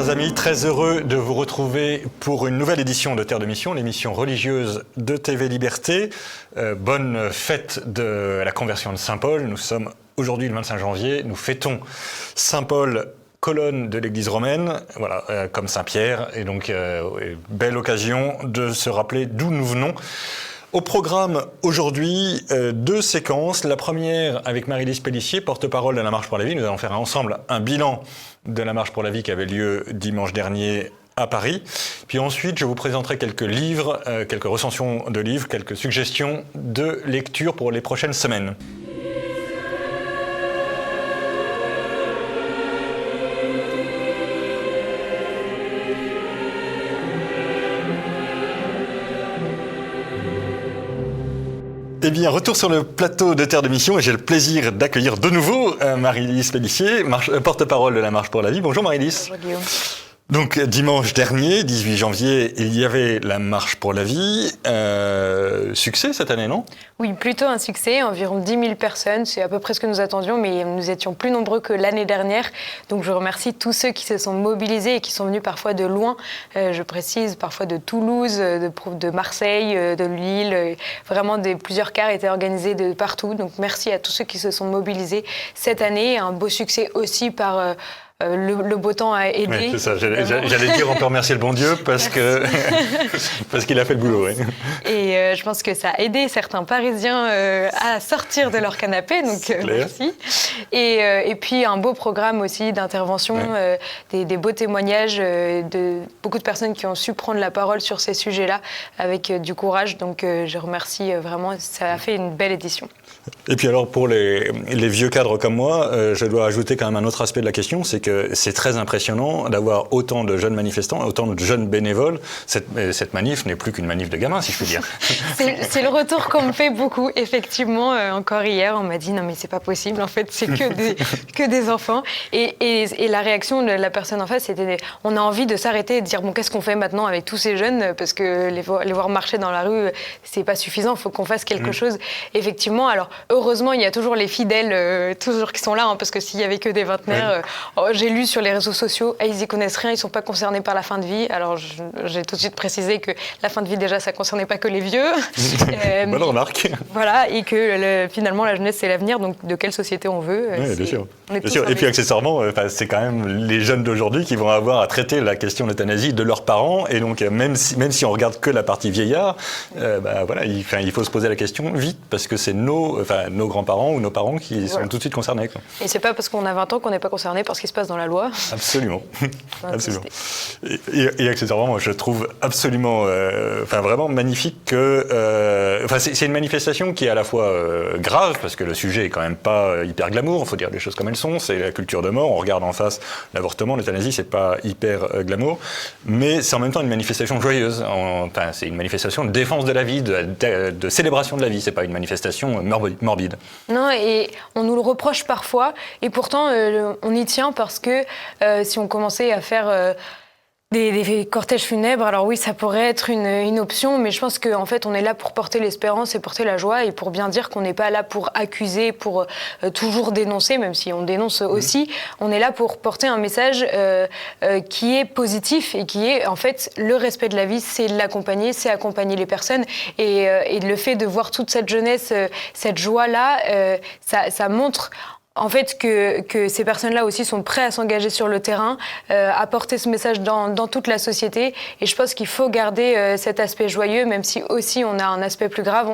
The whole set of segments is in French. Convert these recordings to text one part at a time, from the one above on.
chers amis, très heureux de vous retrouver pour une nouvelle édition de Terre de Mission, l'émission religieuse de TV Liberté. Bonne fête de la conversion de Saint-Paul. Nous sommes aujourd'hui le 25 janvier, nous fêtons Saint-Paul, colonne de l'Église romaine, voilà, comme Saint-Pierre, et donc belle occasion de se rappeler d'où nous venons. Au programme aujourd'hui, deux séquences. La première avec Marie-Lise Pellissier, porte-parole de la Marche pour la Vie. Nous allons faire ensemble un bilan de la Marche pour la Vie qui avait lieu dimanche dernier à Paris. Puis ensuite, je vous présenterai quelques livres, quelques recensions de livres, quelques suggestions de lecture pour les prochaines semaines. Eh bien, retour sur le plateau de Terre de Mission et j'ai le plaisir d'accueillir de nouveau Marie-Lise Pellissier, porte-parole de la Marche pour la Vie. Bonjour Marie-Lise. Bonjour Guillaume. Donc dimanche dernier, 18 janvier, il y avait la Marche pour la Vie. Succès cette année, non ? Oui, plutôt un succès, environ 10 000 personnes, c'est à peu près ce que nous attendions, mais nous étions plus nombreux que l'année dernière. Donc je remercie tous ceux qui se sont mobilisés et qui sont venus parfois de loin, je précise, parfois de Toulouse, de Marseille, de Lille. Vraiment, plusieurs cars étaient organisés de partout. Donc merci à tous ceux qui se sont mobilisés cette année. Un beau succès aussi par... Le beau temps a aidé. Oui, c'est ça. J'allais dire on peut remercier le bon Dieu parce qu'il a fait le boulot. Oui. Et je pense que ça a aidé certains Parisiens à sortir de leur canapé, donc merci. Et puis un beau programme aussi d'intervention, des beaux témoignages de beaucoup de personnes qui ont su prendre la parole sur ces sujets-là avec du courage. Donc je remercie vraiment, ça a fait une belle édition. Et puis alors pour les vieux cadres comme moi, je dois ajouter quand même un autre aspect de la question, c'est que c'est très impressionnant d'avoir autant de jeunes manifestants, autant de jeunes bénévoles. Cette manif n'est plus qu'une manif de gamins, si je puis dire. C'est le retour qu'on me fait beaucoup, effectivement. Encore hier, on m'a dit non mais c'est pas possible, en fait c'est que des enfants. Et la réaction de la personne en face, c'était on a envie de s'arrêter et de dire bon qu'est-ce qu'on fait maintenant avec tous ces jeunes, parce que les voir marcher dans la rue, c'est pas suffisant, il faut qu'on fasse quelque chose. Effectivement, alors heureusement il y a toujours les fidèles toujours qui sont là, parce que s'il y avait que des vingtenaires, j'ai lu sur les réseaux sociaux, ils y connaissent rien, ils sont pas concernés par la fin de vie. Alors j'ai tout de suite précisé que la fin de vie déjà ça concernait pas que les vieux. Bonne remarque. Voilà, et que finalement la jeunesse c'est l'avenir, donc de quelle société on veut. Oui, bien sûr. Bien sûr. Et puis accessoirement, c'est quand même les jeunes d'aujourd'hui qui vont avoir à traiter la question de l'euthanasie de leurs parents, et donc même si on regarde que la partie vieillard, voilà, il faut se poser la question vite, parce que c'est nos grands-parents ou nos parents qui sont tout de suite concernés, quoi. Et c'est pas parce qu'on a 20 ans qu'on n'est pas concerné par ce qui se passe dans la loi. Absolument. Absolument. Et accessoirement, moi, je trouve absolument, vraiment magnifique que, c'est une manifestation qui est à la fois grave, parce que le sujet est quand même pas hyper glamour, il faut dire les choses comme elles sont, c'est la culture de mort, on regarde en face l'avortement, l'euthanasie, c'est pas hyper glamour, mais c'est en même temps une manifestation joyeuse, c'est une manifestation de défense de la vie, de célébration de la vie, c'est pas une manifestation morbide. Non, et on nous le reproche parfois, et pourtant on y tient parce que si on commençait à faire des cortèges funèbres, alors oui, ça pourrait être une option, mais je pense qu'en fait, on est là pour porter l'espérance et porter la joie, et pour bien dire qu'on n'est pas là pour accuser, pour toujours dénoncer, même si on dénonce aussi. On est là pour porter un message qui est positif et qui est, en fait, le respect de la vie, c'est l'accompagner, c'est accompagner les personnes. Et le fait de voir toute cette jeunesse, cette joie-là, ça montre... En fait, que ces personnes-là aussi sont prêtes à s'engager sur le terrain, à porter ce message dans toute la société. Et je pense qu'il faut garder cet aspect joyeux, même si aussi on a un aspect plus grave.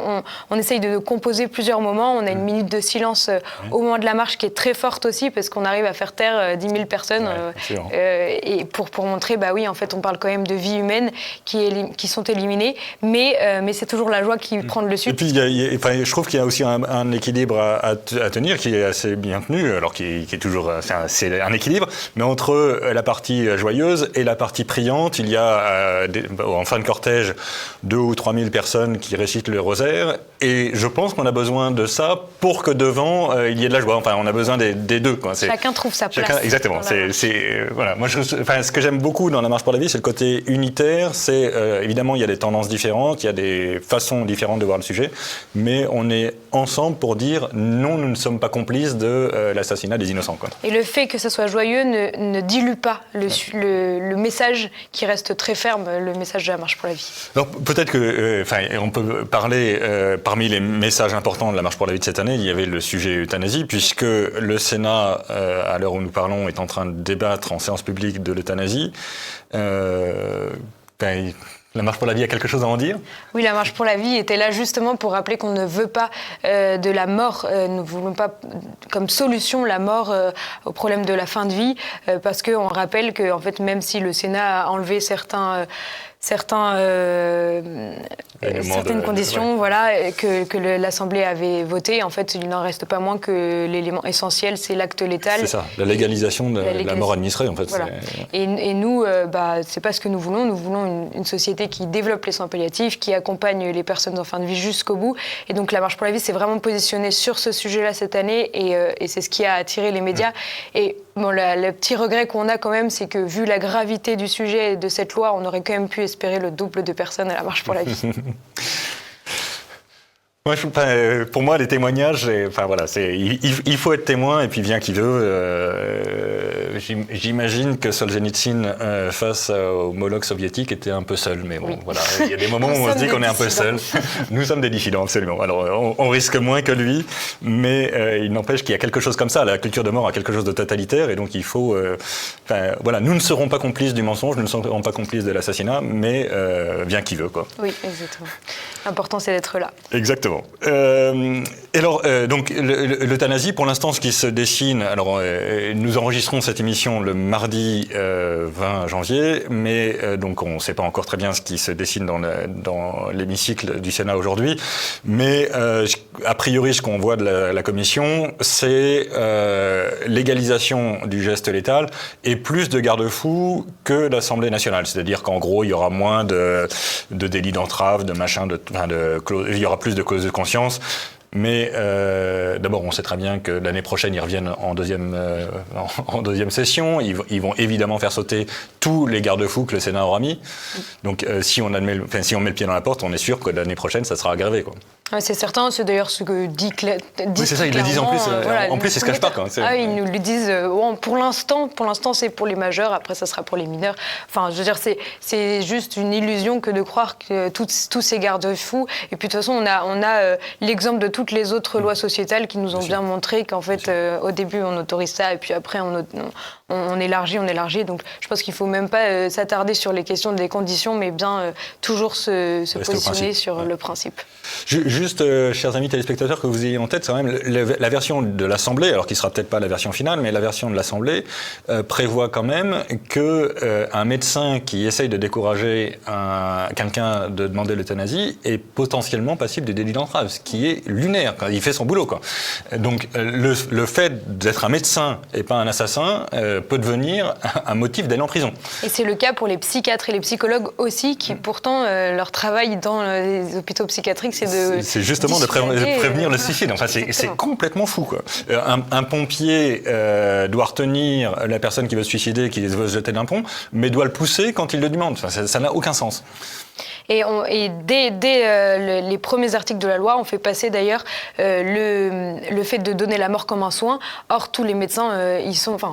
On essaye de composer plusieurs moments. On a une minute de silence au moment de la marche qui est très forte aussi, parce qu'on arrive à faire taire 10 000 personnes. Et pour montrer, oui, en fait, on parle quand même de vies humaines qui sont éliminées. Mais c'est toujours la joie qui prend le dessus. Et puis, je trouve qu'il y a aussi un équilibre à tenir qui est assez bien tenu, alors qui est toujours, c'est un équilibre, mais entre la partie joyeuse et la partie priante, il y a en fin de cortège 2 ou 3 000 personnes qui récitent le rosaire, et je pense qu'on a besoin de ça pour que devant il y ait de la joie. Enfin, on a besoin des deux, quoi. Chacun trouve sa place. Exactement. Voilà. Moi, ce que j'aime beaucoup dans la Marche pour la Vie, c'est le côté unitaire. C'est évidemment, il y a des tendances différentes, il y a des façons différentes de voir le sujet, mais on est ensemble pour dire non, nous ne sommes pas complices de de l'assassinat des innocents, quoi. Et le fait que ça soit joyeux ne dilue pas le message qui reste très ferme, le message de la Marche pour la vie. Alors peut-être que, on peut parler, parmi les messages importants de la Marche pour la vie de cette année, il y avait le sujet euthanasie, puisque le Sénat, à l'heure où nous parlons, est en train de débattre en séance publique de l'euthanasie. La Marche pour la vie a quelque chose à en dire ? Oui, la Marche pour la vie était là justement pour rappeler qu'on ne veut pas de la mort, nous ne voulons pas comme solution la mort au problème de la fin de vie, parce qu'on rappelle que en fait, même si le Sénat a enlevé certaines conditions, voilà, que l'Assemblée avait voté. En fait, il n'en reste pas moins que l'élément essentiel, c'est l'acte létal. C'est ça, la légalisation de la mort administrée, en fait. Voilà. Et nous, c'est pas ce que nous voulons. Nous voulons une société qui développe les soins palliatifs, qui accompagne les personnes en fin de vie jusqu'au bout. Et donc, la Marche pour la vie s'est vraiment positionnée sur ce sujet-là cette année, et c'est ce qui a attiré les médias. Et bon, le petit regret qu'on a quand même, c'est que vu la gravité du sujet et de cette loi, on aurait quand même pu espérer le double de personnes à la Marche pour la vie. Moi, pour moi, les témoignages, il faut être témoin, et puis vient qui veut. J'imagine que Solzhenitsyn, face aux homologues soviétiques, était un peu seul. Mais bon, oui. Voilà, il y a des moments où on se dit qu'on est un peu seul. Nous sommes des dissidents, absolument. Alors, on risque moins que lui, mais il n'empêche qu'il y a quelque chose comme ça. La culture de mort a quelque chose de totalitaire, et donc il faut... nous ne serons pas complices du mensonge, nous ne serons pas complices de l'assassinat, mais vient qui veut, quoi. Oui, exactement. L'important, c'est d'être là. Exactement. Donc l'euthanasie, pour l'instant, ce qui se dessine, nous enregistrons cette émission le mardi 20 janvier, mais donc on ne sait pas encore très bien ce qui se dessine dans l'hémicycle du Sénat aujourd'hui, mais a priori, ce qu'on voit de la Commission, c'est légalisation du geste létal et plus de garde-fous que l'Assemblée nationale, c'est-à-dire qu'en gros, il y aura moins de délits d'entrave, de machin, il y aura plus de causes de conscience. Mais d'abord, on sait très bien que l'année prochaine, ils reviennent en deuxième session. Ils vont évidemment faire sauter tous les garde-fous que le Sénat aura mis. Donc, si on met le pied dans la porte, on est sûr que l'année prochaine, ça sera aggravé, quoi. Ouais, c'est certain, c'est d'ailleurs ce que dit oui, c'est ça, ils le disent en plus. En plus, ils se cachent pas, quoi. Ils nous le disent. Pour l'instant, c'est pour les majeurs. Après, ça sera pour les mineurs. Enfin, je veux dire, c'est juste une illusion que de croire que tous ces garde-fous. Et puis, de toute façon, on a l'exemple de toutes les autres lois sociétales qui nous ont bien montré qu'en fait, au début, on autorise ça, et puis après, on élargit. Donc, je pense qu'il ne faut même pas s'attarder sur les questions des conditions, mais bien toujours se positionner sur le principe. Juste, chers amis téléspectateurs, que vous ayez en tête, quand même, la version de l'Assemblée, alors qui ne sera peut-être pas la version finale, mais la version de l'Assemblée prévoit quand même qu'un médecin qui essaye de décourager quelqu'un de demander l'euthanasie est potentiellement passible de délit d'entrave, ce qui est lunaire, quand il fait son boulot, quoi. Donc, le fait d'être un médecin et pas un assassin peut devenir un motif d'aller en prison. Et c'est le cas pour les psychiatres et les psychologues aussi, qui pourtant, leur travail dans les hôpitaux psychiatriques, c'est justement de prévenir le suicide. Enfin, c'est complètement fou, quoi. Un pompier doit retenir la personne qui veut se suicider, qui veut se jeter d'un pont, mais doit le pousser quand il le demande. Enfin, ça n'a aucun sens. Et dès les premiers articles de la loi, on fait passer d'ailleurs le fait de donner la mort comme un soin. Or, tous les médecins,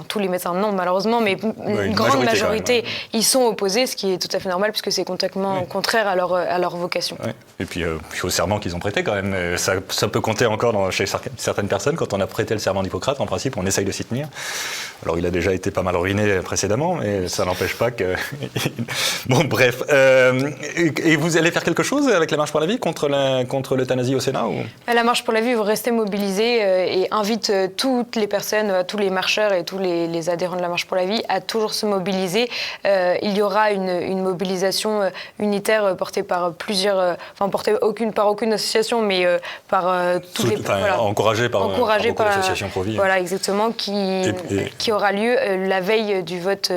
tous les médecins non malheureusement, mais une grande majorité, ils sont opposés, ce qui est tout à fait normal puisque c'est complètement contraire à leur vocation. Oui. Et puis, au serment qu'ils ont prêté quand même, ça peut compter encore chez certaines personnes. Quand on a prêté le serment d'Hippocrate, en principe, on essaye de s'y tenir. Alors, il a déjà été pas mal ruiné précédemment, mais ça n'empêche pas que... Bon, bref. Et vous allez faire quelque chose avec la Marche pour la vie contre l'euthanasie au Sénat ou... La Marche pour la vie vous restez mobilisée et invite toutes les personnes, tous les marcheurs et tous les adhérents de la Marche pour la vie à toujours se mobiliser. Il y aura une mobilisation unitaire portée par portée par aucune association, mais par toutes les... Encouragée par l'association Pro-Vie. Voilà, exactement, qui aura lieu la veille du vote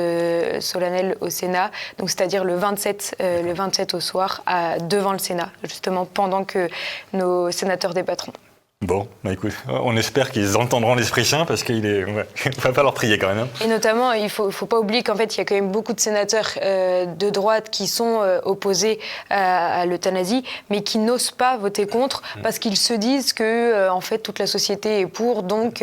solennel au Sénat, donc c'est-à-dire le 27 au soir devant le Sénat, justement pendant que nos sénateurs débattront. Bon, bah écoute, on espère qu'ils entendront l'Esprit Saint parce qu'il va falloir prier quand même. Hein. Et notamment, il faut pas oublier qu'en fait, il y a quand même beaucoup de sénateurs de droite qui sont opposés à l'euthanasie, mais qui n'osent pas voter contre parce qu'ils se disent que en fait, toute la société est pour, donc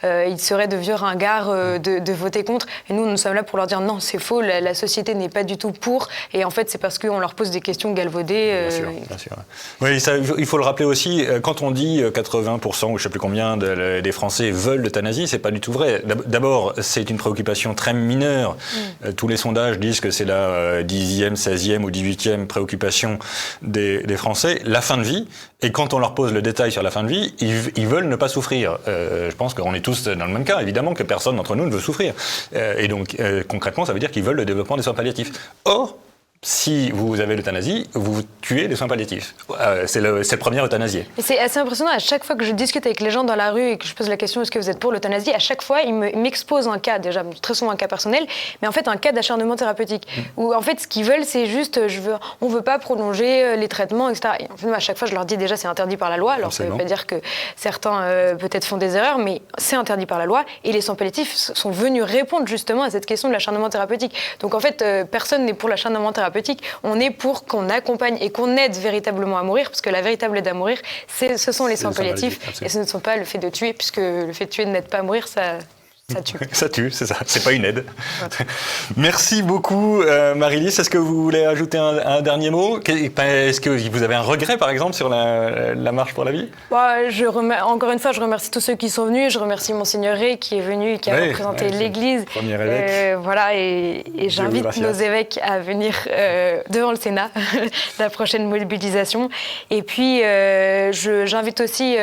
il serait de vieux ringards de voter contre. Et nous sommes là pour leur dire non, c'est faux, la société n'est pas du tout pour. Et en fait, c'est parce qu'on leur pose des questions galvaudées. Bien sûr. Oui, ça, il faut le rappeler aussi, quand on dit 80% ou je ne sais plus combien des Français veulent l'euthanasie, c'est pas du tout vrai. D'abord, c'est une préoccupation très mineure. Tous les sondages disent que c'est la 10e, 16e ou 18e préoccupation des Français, la fin de vie. Et quand on leur pose le détail sur la fin de vie, ils veulent ne pas souffrir. Je pense qu'on est tous dans le même cas, évidemment que personne d'entre nous ne veut souffrir. Et donc, concrètement, ça veut dire qu'ils veulent le développement des soins palliatifs. Or, si vous avez l'euthanasie, vous tuez les soins palliatifs. C'est le premier euthanasié. Et c'est assez impressionnant, à chaque fois que je discute avec les gens dans la rue et que je pose la question est-ce que vous êtes pour l'euthanasie, à chaque fois ils m'exposent un cas, déjà très souvent un cas personnel, mais en fait un cas d'acharnement thérapeutique. Où en fait ce qu'ils veulent c'est juste, on ne veut pas prolonger les traitements, etc. Et en fait, à chaque fois je leur dis déjà c'est interdit par la loi, alors ça ne veut pas dire que certains peut-être font des erreurs, mais c'est interdit par la loi et les soins palliatifs sont venus répondre justement à cette question de l'acharnement thérapeutique. Donc en fait personne n'est pour l'acharnement thérapeutique. On est pour qu'on accompagne et qu'on aide véritablement à mourir, parce que la véritable aide à mourir, ce sont les soins palliatifs, et ce ne sont pas le fait de tuer, puisque le fait de tuer n'aide pas à mourir, ça tue. Ça tue, c'est ça. C'est pas une aide. Ouais. Merci beaucoup, Marie-Lise. Est-ce que vous voulez ajouter un dernier mot ? Est-ce que vous avez un regret, par exemple, sur la marche pour la vie ? Encore une fois, je remercie tous ceux qui sont venus. Je remercie Monseigneur Rey qui est venu et qui a représenté l'Église. Premier évêque. Voilà, et j'invite nos évêques à venir devant le Sénat, la prochaine mobilisation. Et puis, j'invite aussi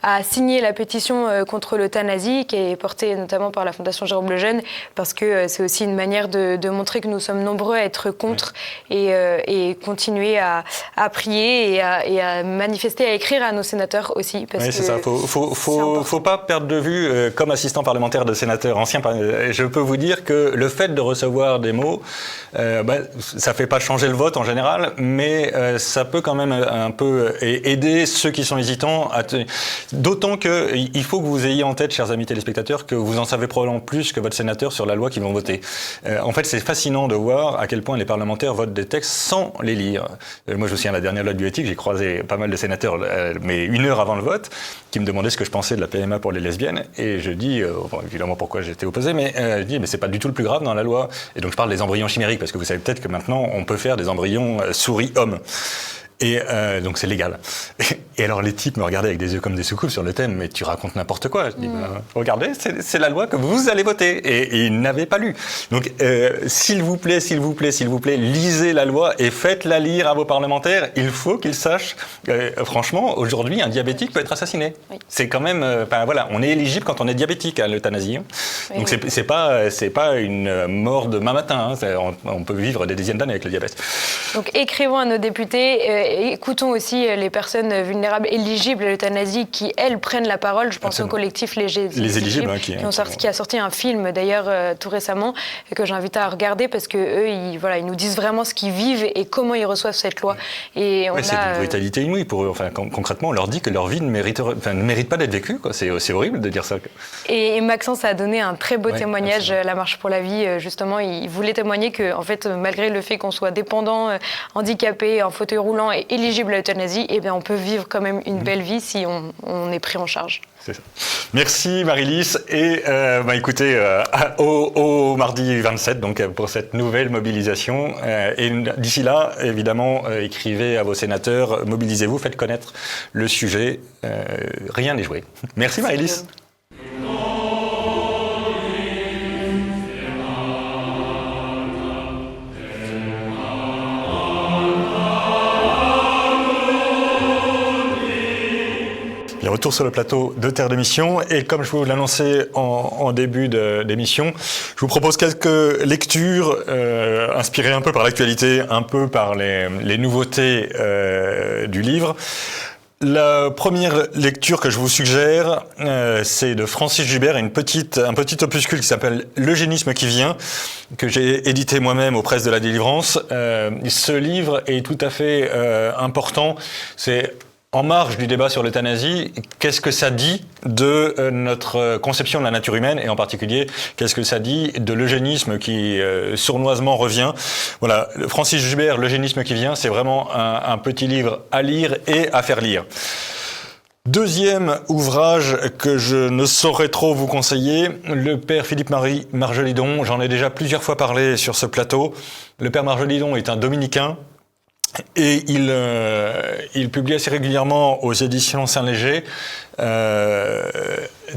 à signer la pétition contre l'euthanasie qui est portée notamment par la Fondation Jérôme Lejeune, parce que c'est aussi une manière de montrer que nous sommes nombreux à être contre et continuer à prier et à manifester, à écrire à nos sénateurs aussi. Oui, c'est ça. Faut pas perdre de vue, comme assistant parlementaire de sénateur ancien, je peux vous dire que le fait de recevoir des mots, ça fait pas changer le vote en général, mais ça peut quand même un peu aider ceux qui sont hésitants. D'autant qu'il faut que vous ayez en tête, chers amis téléspectateurs, que vous en savez probablement plus que votre sénateur sur la loi qu'ils vont voter. En fait, c'est fascinant de voir à quel point les parlementaires votent des textes sans les lire. Moi, je me souviens, la dernière loi de bioéthique, j'ai croisé pas mal de sénateurs, mais 1 heure avant le vote, qui me demandaient ce que je pensais de la PMA pour les lesbiennes. Et je dis, évidemment pourquoi j'étais opposé, mais je dis, mais c'est pas du tout le plus grave dans la loi. Et donc, je parle des embryons chimériques, parce que vous savez peut-être que maintenant, on peut faire des embryons souris-hommes. Et donc c'est légal. Et alors les types me regardaient avec des yeux comme des soucoupes sur le thème, mais tu racontes n'importe quoi. Je dis, regardez, c'est la loi que vous allez voter. Et ils n'avaient pas lu. Donc s'il vous plaît, lisez la loi et faites-la lire à vos parlementaires. Il faut qu'ils sachent, franchement, aujourd'hui, un diabétique peut être assassiné. Oui. C'est quand même, on est éligible quand on est diabétique à l'euthanasie. Oui, donc c'est pas une mort de demain matin. On peut vivre des dizaines d'années avec le diabète. Donc écrivons à nos députés. Écoutons aussi les personnes vulnérables éligibles à l'euthanasie qui, elles, prennent la parole. Je pense Absolument. Au collectif Les Éligibles, qui a sorti un film, d'ailleurs, tout récemment, que j'invite à regarder parce qu'eux, ils nous disent vraiment ce qu'ils vivent et comment ils reçoivent cette loi. Et c'est une brutalité inouïe pour eux. Enfin, concrètement, on leur dit que leur vie ne mérite pas d'être vécue. Quoi. C'est horrible de dire ça. Et Maxence a donné un très beau témoignage à la Marche pour la vie. Justement, il voulait témoigner que, en fait, malgré le fait qu'on soit dépendant, handicapé, en fauteuil roulant et éligible à l'euthanasie, eh bien, on peut vivre quand même une belle vie si on est pris en charge. C'est ça. Merci Marie-Lise et écoutez, au mardi 27 donc, pour cette nouvelle mobilisation. Et d'ici là, évidemment, écrivez à vos sénateurs, mobilisez-vous, faites connaître le sujet. Rien n'est joué. Merci Marie-Lise. Retour sur le plateau de Terre de Mission et comme je vous l'annonçais en début d'émission, je vous propose quelques lectures inspirées un peu par l'actualité, un peu par les nouveautés du livre. La première lecture que je vous suggère, c'est de Francis Joubert, un petit opuscule qui s'appelle L'eugénisme qui vient, que j'ai édité moi-même aux presses de la Délivrance. Ce livre est tout à fait important. C'est en marge du débat sur l'euthanasie, qu'est-ce que ça dit de notre conception de la nature humaine et en particulier, qu'est-ce que ça dit de l'eugénisme qui sournoisement revient. Voilà, Francis Joubert, L'eugénisme qui vient, c'est vraiment un petit livre à lire et à faire lire. Deuxième ouvrage que je ne saurais trop vous conseiller, le père Philippe-Marie Marjolidon. J'en ai déjà plusieurs fois parlé sur ce plateau. Le père Marjolidon est un dominicain et il publie assez régulièrement aux éditions Saint-Léger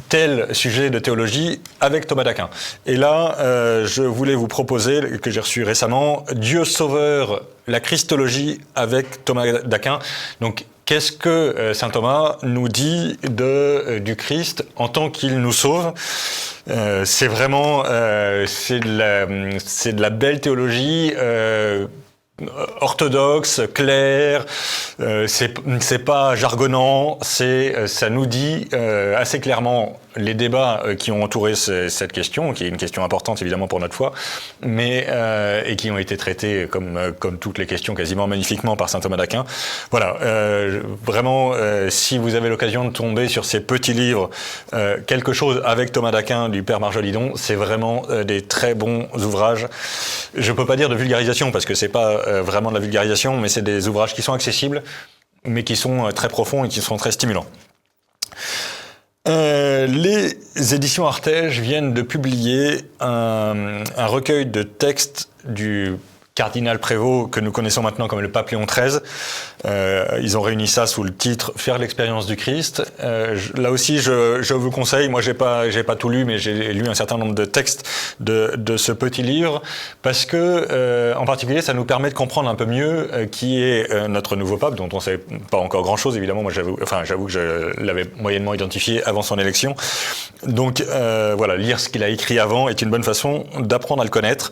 tel sujet de théologie avec Thomas d'Aquin. Et là, je voulais vous proposer, que j'ai reçu récemment, Dieu sauveur, la Christologie avec Thomas d'Aquin. Donc, qu'est-ce que saint Thomas nous dit du Christ en tant qu'il nous sauve ? C'est vraiment c'est de la belle théologie orthodoxe, claire, c'est pas jargonnant, ça nous dit assez clairement les débats qui ont entouré cette question, qui est une question importante évidemment pour notre foi, mais et qui ont été traités comme toutes les questions quasiment magnifiquement par saint Thomas d'Aquin. Voilà, vraiment, si vous avez l'occasion de tomber sur ces petits livres, quelque chose avec Thomas d'Aquin du père Marjolidon, c'est vraiment des très bons ouvrages. Je peux pas dire de vulgarisation parce que c'est pas vraiment de la vulgarisation, mais c'est des ouvrages qui sont accessibles, mais qui sont très profonds et qui sont très stimulants. Les éditions Artege viennent de publier un recueil de textes du cardinal Prévost, que nous connaissons maintenant comme le pape Léon XIII. Ils ont réuni ça sous le titre « Faire l'expérience du Christ ». Là aussi, je vous conseille, moi j'ai pas tout lu, mais j'ai lu un certain nombre de textes de ce petit livre, parce que, en particulier, ça nous permet de comprendre un peu mieux qui est notre nouveau pape, dont on ne sait pas encore grand-chose, évidemment. Moi, j'avoue que je l'avais moyennement identifié avant son élection. Donc, voilà, lire ce qu'il a écrit avant est une bonne façon d'apprendre à le connaître.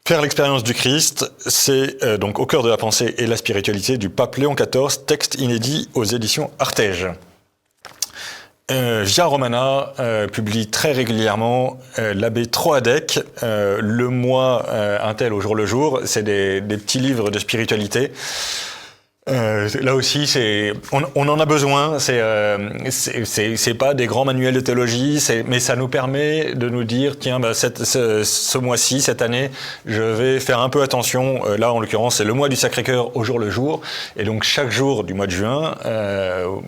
Faire l'expérience du Christ, c'est donc au cœur de la pensée et la spiritualité du pape Léon XIV, texte inédit aux éditions Artege. Via Romana publie très régulièrement l'abbé Troadec, le mois un tel au jour le jour. C'est des petits livres de spiritualité. Là aussi, on en a besoin. C'est pas des grands manuels de théologie, mais ça nous permet de nous dire tiens, ce mois-ci, cette année, je vais faire un peu attention. Là, en l'occurrence, c'est le mois du Sacré-Cœur au jour le jour, et donc chaque jour du mois de juin,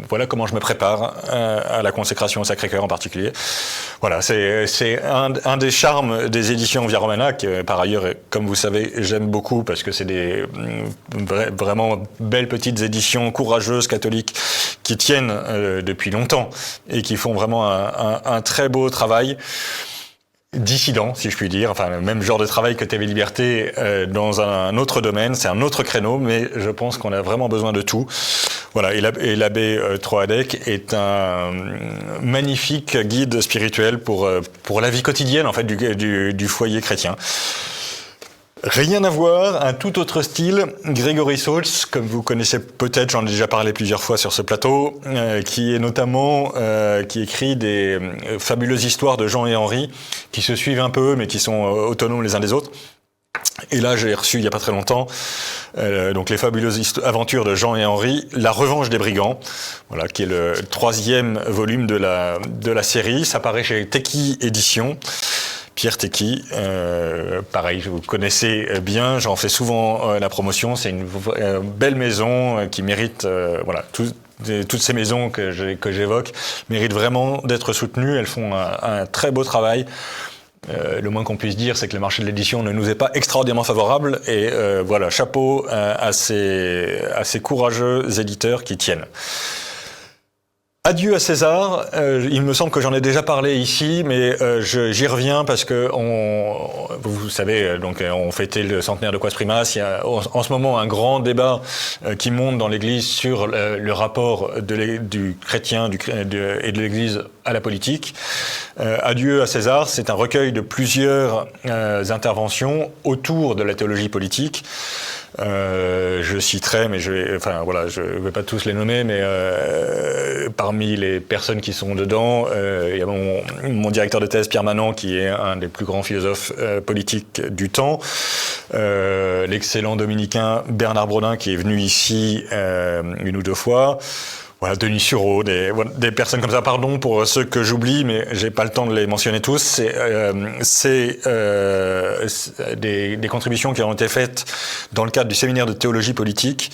voilà comment je me prépare à la consécration au Sacré-Cœur en particulier. Voilà, c'est un des charmes des éditions Via Romana, que par ailleurs, comme vous savez, j'aime beaucoup parce que c'est des vraiment belles petites éditions courageuses catholiques qui tiennent depuis longtemps et qui font vraiment un très beau travail dissident, si je puis dire, enfin le même genre de travail que TV Liberté dans un autre domaine, c'est un autre créneau, mais je pense qu'on a vraiment besoin de tout. Voilà, et l'abbé Troadec est un magnifique guide spirituel pour la vie quotidienne en fait du foyer chrétien. Rien à voir, un tout autre style, Grégory Saltz, comme vous connaissez peut-être, j'en ai déjà parlé plusieurs fois sur ce plateau, qui est notamment, qui écrit des fabuleuses histoires de Jean et Henri, qui se suivent un peu, mais qui sont autonomes les uns des autres. Et là, j'ai reçu il n'y a pas très longtemps, donc les fabuleuses aventures de Jean et Henri, La Revanche des Brigands, voilà, qui est le 3e volume de la série. Ça paraît chez Teki Éditions. Pierre Teki, pareil, vous connaissez bien, j'en fais souvent la promotion, c'est une belle maison qui mérite, voilà, toutes ces maisons que j'évoque méritent vraiment d'être soutenues, elles font un très beau travail. Le moins qu'on puisse dire, c'est que le marché de l'édition ne nous est pas extraordinairement favorable, et voilà, chapeau à ces courageux éditeurs qui tiennent. Adieu à César, il me semble que j'en ai déjà parlé ici, mais j'y reviens parce que vous savez, donc on fêtait le centenaire de Quas Primas. Il y a en ce moment un grand débat qui monte dans l'Église sur le rapport du chrétien et de l'Église à la politique. Adieu à César, c'est un recueil de plusieurs interventions autour de la théologie politique. Je citerai, mais je vais pas tous les nommer, mais parmi les personnes qui sont dedans, il y a mon directeur de thèse, Pierre Manant, qui est un des plus grands philosophes politiques du temps, l'excellent dominicain Bernard Brodin, qui est venu ici une ou deux fois. Voilà, Denis Sureau, des personnes comme ça. Pardon pour ceux que j'oublie, mais j'ai pas le temps de les mentionner tous. C'est des contributions qui ont été faites dans le cadre du séminaire de théologie politique,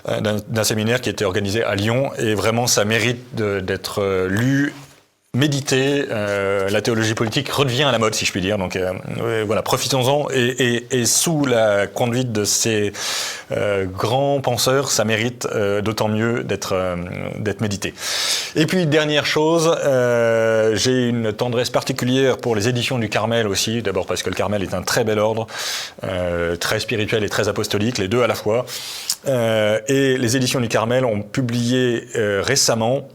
d'un séminaire qui était organisé à Lyon, et vraiment ça mérite d'être lu. Méditer, la théologie politique redevient à la mode, si je puis dire. Donc voilà, profitons-en. Et sous la conduite de ces grands penseurs, ça mérite d'autant mieux d'être médité. Et puis, dernière chose, j'ai une tendresse particulière pour les éditions du Carmel aussi. D'abord parce que le Carmel est un très bel ordre, très spirituel et très apostolique, les deux à la fois. Et les éditions du Carmel ont publié récemment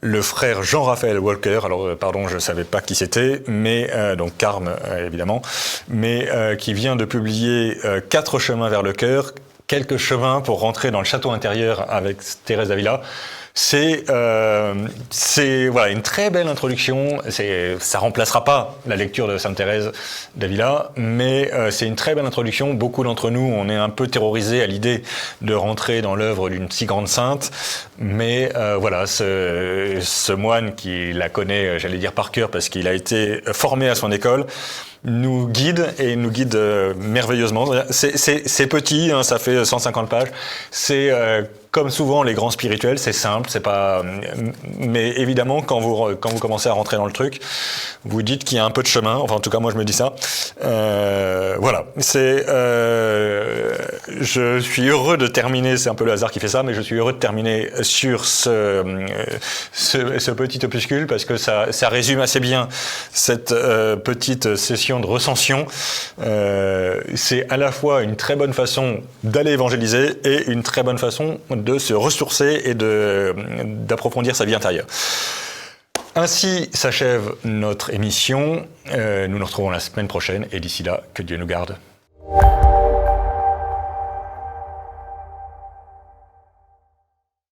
le frère Jean-Raphaël Walker, alors pardon, je ne savais pas qui c'était, mais donc Carme évidemment, mais qui vient de publier 4 chemins vers le cœur, quelques chemins pour rentrer dans le château intérieur avec Thérèse d'Avila. C'est voilà, une très belle introduction. Ça remplacera pas la lecture de Sainte Thérèse d'Avila, mais c'est une très belle introduction. Beaucoup d'entre nous, on est un peu terrorisés à l'idée de rentrer dans l'œuvre d'une si grande sainte, mais voilà, ce moine qui la connaît, j'allais dire par cœur, parce qu'il a été formé à son école, nous guide merveilleusement. C'est petit, hein, ça fait 150 pages. C'est comme souvent les grands spirituels, c'est simple, c'est pas. Mais évidemment, quand vous commencez à rentrer dans le truc, vous dites qu'il y a un peu de chemin. Enfin, en tout cas, moi, je me dis ça. Voilà. Je suis heureux de terminer. C'est un peu le hasard qui fait ça, mais je suis heureux de terminer sur ce petit opuscule parce que ça résume assez bien cette petite session de recension. C'est à la fois une très bonne façon d'aller évangéliser et une très bonne façon de se ressourcer et d'approfondir sa vie intérieure. Ainsi s'achève notre émission. Nous nous retrouvons la semaine prochaine et d'ici là, que Dieu nous garde.